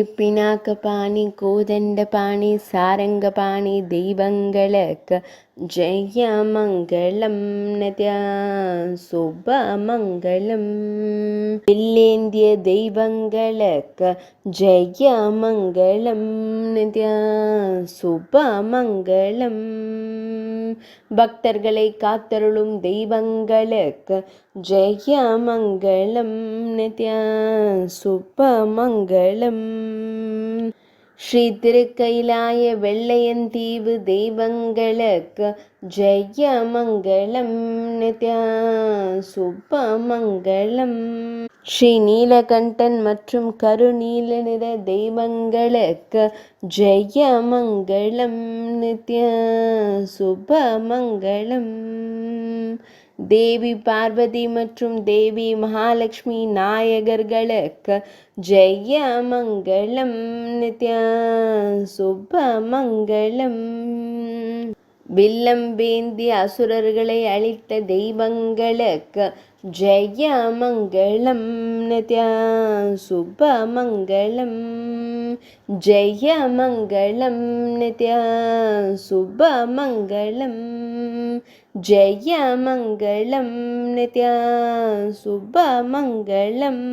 பினாக்கபாணி கோதண்டபாணி சாரங்கபாணி தெய்வங்களுக்கு ஜெயமங்களம் நத்யா சுபமங்களம். வில்லேந்திய தெய்வங்களுக்கு ஜெயமங்களம் நத்யா சுபமங்களம். பக்தர்களை காத்தருளும் தெய்வங்களுக்கு ஜெயமங்களம் நத்யா சுபமங்களம். ஸ்ரீ திருக்கைலாய வெள்ளையந்தீவு தெய்வங்களுக்கு ஜெயமங்களம் நத்யா சுபமங்களம். ஸ்ரீ நீலகண்டன் மற்றும் கருநீல நிற தெய்வங்களுக்கு ஜெயமங்களம் நித்யா சுபமங்களம். தேவி பார்வதி மற்றும் தேவி மகாலட்சுமி நாயகர்களுக்கு ஜெயமங்களம் நித்யா சுபமங்களம். வில்லம் வேந்தி அசுரர்களை அழித்த தெய்வங்களுக்கு ஜெயமங்களம் நத்யா சுபமங்களம். ஜெயமங்களம் நத்யா சுபமங்களம். ஜெயமங்களம் நத்யா சுபமங்களம்.